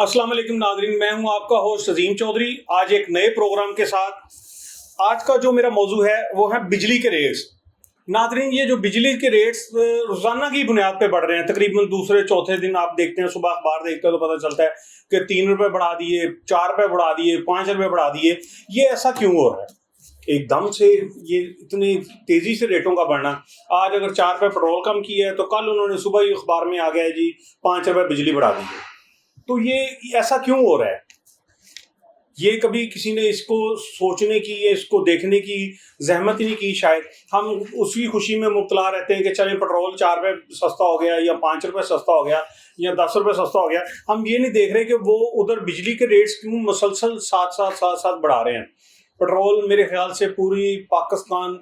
अस्सलाम वालेकुम नाज़रीन, मैं हूं आपका होस्ट अजीम चौधरी। आज एक नए प्रोग्राम के साथ। आज का जो मेरा मौजू है वो है बिजली के रेट्स। नाज़रीन, ये जो बिजली के रेट्स रोज़ाना की बुनियाद पे बढ़ रहे हैं। तकरीबन दूसरे चौथे दिन आप देखते हैं, सुबह अखबार देखते हैं तो पता चलता है कि 3 रुपये बढ़ा दिए, 4 रुपये बढ़ा दिए, 5 रुपये बढ़ा दिए। ये ऐसा क्यों हो रहा है एकदम से? ये इतनी तेज़ी से रेटों का बढ़ना। आज अगर 4 रुपये पेट्रोल कम किया है तो कल उन्होंने सुबह ही अखबार में आ गया है जी 5 रुपये बिजली बढ़ा दी है। तो ये ऐसा क्यों हो रहा है? ये कभी किसी ने इसको सोचने की या इसको देखने की जहमत ही नहीं की। शायद हम उसी खुशी में मुब्तला रहते हैं कि चलें पेट्रोल 4 रुपये सस्ता हो गया या 5 रुपये सस्ता हो गया या 10 रुपये सस्ता हो गया। हम ये नहीं देख रहे कि वो उधर बिजली के रेट्स क्यों मुसलसल साथ साथ बढ़ा रहे हैं। पेट्रोल मेरे ख्याल से पूरी पाकिस्तान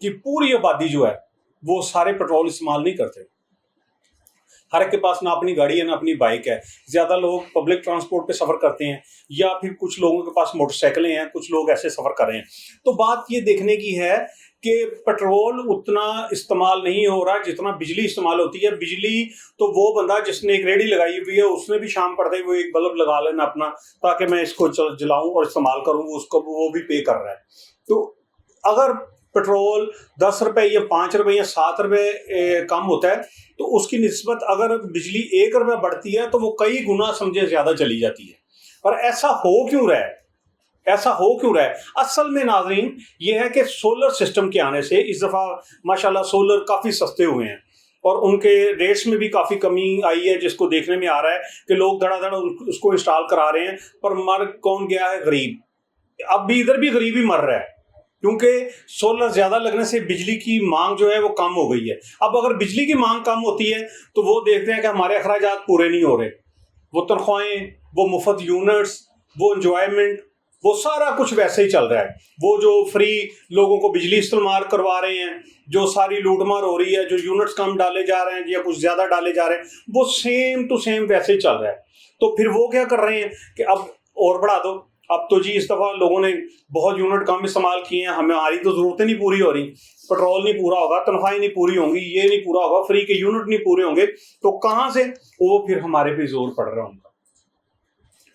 की पूरी आबादी जो है वो सारे पेट्रोल इस्तेमाल नहीं करते। हर एक के पास ना अपनी गाड़ी है ना अपनी बाइक है। ज़्यादा लोग पब्लिक ट्रांसपोर्ट पे सफ़र करते हैं या फिर कुछ लोगों के पास मोटरसाइकिलें हैं, कुछ लोग ऐसे सफ़र कर रहे हैं। तो बात ये देखने की है कि पेट्रोल उतना इस्तेमाल नहीं हो रहा जितना बिजली इस्तेमाल होती है। बिजली तो वो बंदा जिसने एक रेडी लगाई हुई है उसने भी शाम पड़ते हुए एक बल्ब लगा लेना अपना, ताकि मैं इसको जलाऊँ और इस्तेमाल करूँ, उसको वो भी पे कर रहा है। तो अगर पेट्रोल 10 रुपये या 5 रुपये या 7 रुपये कम होता है तो उसकी निस्बत अगर बिजली 1 रुपया बढ़ती है तो वो कई गुना समझे ज़्यादा चली जाती है। और ऐसा हो क्यों रहा है? ऐसा हो क्यों रहा है? असल में नाज़रीन ये है कि सोलर सिस्टम के आने से इस दफ़ा माशाल्लाह सोलर काफ़ी सस्ते हुए हैं और उनके रेट्स में भी काफ़ी कमी आई है, जिसको देखने में आ रहा है कि लोग धड़ाधड़ उसको इंस्टॉल करा रहे हैं। पर मर कौन गया है? गरीब। अब भी इधर भी गरीब ही मर रहा है, क्योंकि सोलर ज़्यादा लगने से बिजली की मांग जो है वो कम हो गई है। अब अगर बिजली की मांग कम होती है तो वो देखते हैं कि हमारे अखराजात पूरे नहीं हो रहे। वो तनख्वाहें, वो मुफ्त यूनिट्स, वो इंजॉयमेंट, वो सारा कुछ वैसे ही चल रहा है। वो जो फ्री लोगों को बिजली इस्तेमाल करवा रहे हैं, जो सारी लूटमार हो रही है, जो यूनिट्स कम डाले जा रहे हैं या कुछ ज़्यादा डाले जा रहे हैं, वो सेम टू सेम वैसे ही चल रहा है। तो फिर वो क्या कर रहे हैं कि अब और बढ़ा दो। अब तो जी इस दफ़ा लोगों ने बहुत यूनिट कम इस्तेमाल किए हैं, हमारी तो ज़रूरतें नहीं पूरी हो रही। पेट्रोल नहीं पूरा होगा, तनख्वाहें नहीं पूरी होंगी, ये नहीं पूरा होगा, फ्री के यूनिट नहीं पूरे होंगे, तो कहाँ से वो फिर हमारे पे जोर पड़ रहा है उनका,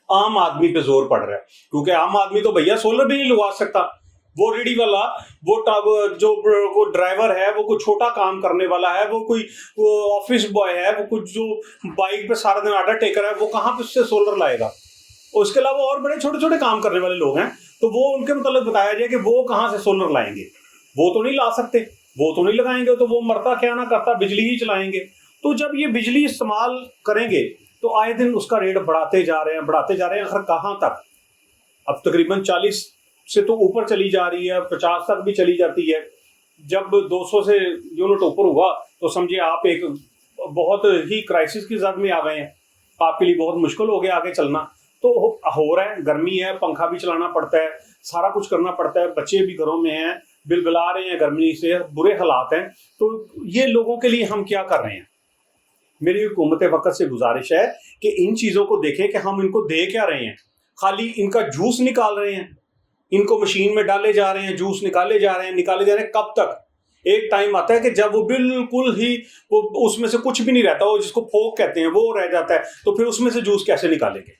आम आदमी पे जोर पड़ रहा है। क्योंकि आम आदमी तो भैया सोलर भी नहीं लगवा सकता। वो रेडी वाला, वो जो ड्राइवर है, वो कोई छोटा काम करने वाला है, वो कोई ऑफिस बॉय है, वो कुछ जो बाइक पे सारा दिन आटा टेकर है, वो कहाँ पे उससे सोलर लाएगा? उसके अलावा और बड़े छोटे छोटे काम करने वाले लोग हैं, तो वो उनके मतलब बताया जाए कि वो कहाँ से सोलर लाएंगे। वो तो नहीं ला सकते, वो तो नहीं लगाएंगे, तो वो मरता क्या ना करता बिजली ही चलाएंगे। तो जब ये बिजली इस्तेमाल करेंगे तो आए दिन उसका रेट बढ़ाते जा रहे हैं। आखिर कहाँ तक? अब तकरीबन 40 से तो ऊपर चली जा रही है, 50 तक भी चली जाती है। जब 200 से यूनिट ऊपर हुआ तो समझिए आप एक बहुत ही क्राइसिस की जद में आ गए हैं। आपके लिए बहुत मुश्किल हो गया आगे चलना। तो हो रहा है, गर्मी है, पंखा भी चलाना पड़ता है, सारा कुछ करना पड़ता है, बच्चे भी घरों में हैं, बिलबिला रहे हैं, गर्मी से बुरे हालात हैं। तो ये लोगों के लिए हम क्या कर रहे हैं? मेरी हुकूमत वक्त से गुजारिश है कि इन चीज़ों को देखें कि हम इनको दे क्या रहे हैं। खाली इनका जूस निकाल रहे हैं, इनको मशीन में डाले जा रहे हैं, जूस निकाले जा रहे हैं। कब तक? एक टाइम आता है कि जब वो बिल्कुल ही वो उसमें से कुछ भी नहीं रहता, वो जिसको फोक कहते हैं वो रह जाता है, तो फिर उसमें से जूस कैसे निकालेंगे?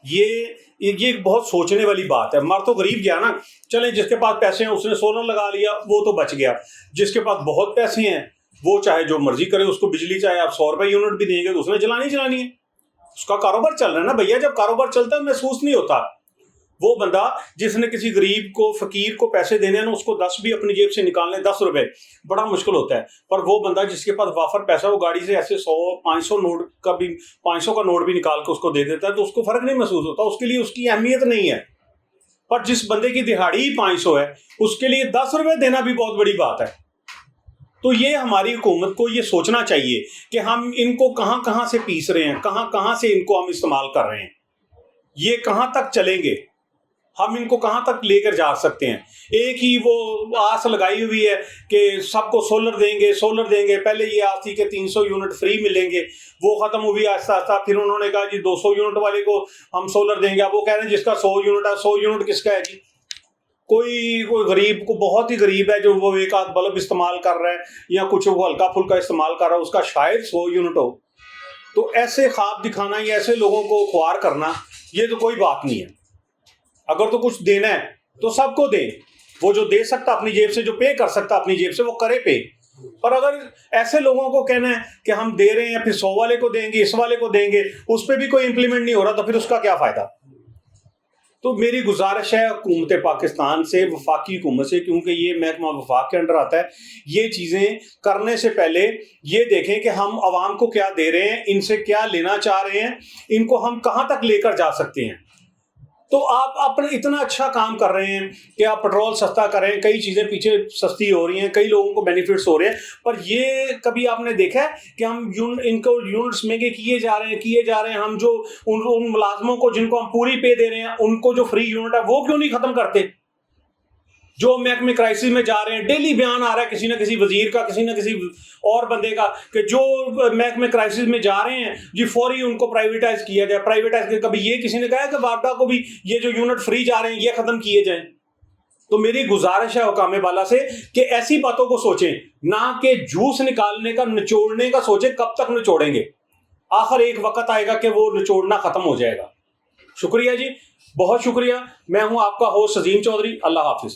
ये एक बहुत सोचने वाली बात है। मर तो गरीब गया ना। चले जिसके पास पैसे हैं उसने सोलर लगा लिया, वो तो बच गया। जिसके पास बहुत पैसे हैं वो चाहे जो मर्जी करे, उसको बिजली चाहे आप 100 रुपये यूनिट भी देंगे तो उसने चलानी है। उसका कारोबार चल रहा है ना भैया। जब कारोबार चलता है महसूस नहीं होता। वो बंदा जिसने किसी गरीब को, फकीर को पैसे देने हैं ना, उसको 10 भी अपनी जेब से निकालने, 10 रुपए, बड़ा मुश्किल होता है। पर वो बंदा जिसके पास वाफर पैसा, वो गाड़ी से ऐसे 100 500 नोट का भी 500 का नोट भी निकाल के उसको दे देता है, तो उसको फर्क नहीं महसूस होता, उसके लिए उसकी अहमियत नहीं है। पर जिस बंदे की दिहाड़ी ही 500 है, उसके लिए 10 रुपये देना भी बहुत बड़ी बात है। तो ये हमारी हुकूमत को ये सोचना चाहिए कि हम इनको कहाँ कहाँ से पीस रहे हैं, कहाँ कहाँ से इनको हम इस्तेमाल कर रहे हैं, ये कहाँ तक चलेंगे, हम इनको कहाँ तक लेकर जा सकते हैं। एक ही वो आस लगाई हुई है कि सबको सोलर देंगे। पहले ये आस थी कि 300 यूनिट फ्री मिलेंगे, वो ख़त्म हुई आस्ता आस्ता। फिर उन्होंने कहा जी 200 यूनिट वाले को हम सोलर देंगे। अब वो कह रहे हैं जिसका 100 यूनिट है, 100 यूनिट किसका है जी? कोई गरीब को, बहुत ही गरीब है जो वो एक आध बल्ब इस्तेमाल कर रहा है या कुछ वो हल्का फुल्का इस्तेमाल कर रहा है, उसका शायद 100 यूनिट हो। تو ایسے خواب دکھانا یا ایسے لوگوں کو خوار کرنا یہ تو کوئی بات نہیں ہے. اگر تو کچھ دینا ہے تو سب کو دیں. وہ جو دے سکتا اپنی جیب سے, جو پے کر سکتا اپنی جیب سے, وہ کرے پے. پر اگر ایسے لوگوں کو کہنا ہے کہ ہم دے رہے ہیں پھر 100 والے کو دیں گے, اس والے کو دیں گے, اس پہ بھی کوئی امپلیمنٹ نہیں ہو رہا, تو پھر اس کا کیا فائدہ؟ تو میری گزارش ہے حکومت پاکستان سے, وفاقی حکومت سے, کیونکہ یہ محکمہ وفاق کے انڈر آتا ہے, یہ چیزیں کرنے سے پہلے یہ دیکھیں کہ ہم عوام کو کیا دے رہے ہیں, ان سے کیا لینا چاہ رہے ہیں, ان کو ہم کہاں تک لے کر جا سکتے ہیں. تو آپ اپنے اتنا اچھا کام کر رہے ہیں کہ آپ پٹرول سستا کریں, کئی چیزیں پیچھے سستی ہو رہی ہیں, کئی لوگوں کو بینیفٹس ہو رہے ہیں, پر یہ کبھی آپ نے دیکھا ہے کہ ہم ان کو یونٹس مہنگے کیے جا رہے ہیں. ہم جو ان ملازموں کو جن کو ہم پوری پے دے رہے ہیں, ان کو جو فری یونٹ ہے وہ کیوں نہیں ختم کرتے؟ جو محکمہ کرائسس میں جا رہے ہیں, ڈیلی بیان آ رہا ہے کسی نہ کسی وزیر کا, کسی نہ کسی اور بندے کا, کہ جو محکمہ کرائسس میں جا رہے ہیں جی فوری ان کو پرائیویٹائز کیا جائے. پرائیویٹائز کبھی یہ کسی نے کہا ہے کہ واپڈا کو بھی یہ جو یونٹ فری جا رہے ہیں یہ ختم کیے جائیں؟ تو میری گزارش ہے حکام بالا سے کہ ایسی باتوں کو سوچیں, نہ کہ جوس نکالنے کا, نچوڑنے کا سوچیں. کب تک نچوڑیں گے؟ آخر ایک وقت آئے گا کہ وہ نچوڑنا ختم ہو جائے گا. شکریہ جی, بہت شکریہ. میں ہوں آپ کا ہوسٹ عظیم چودھری. اللہ حافظ.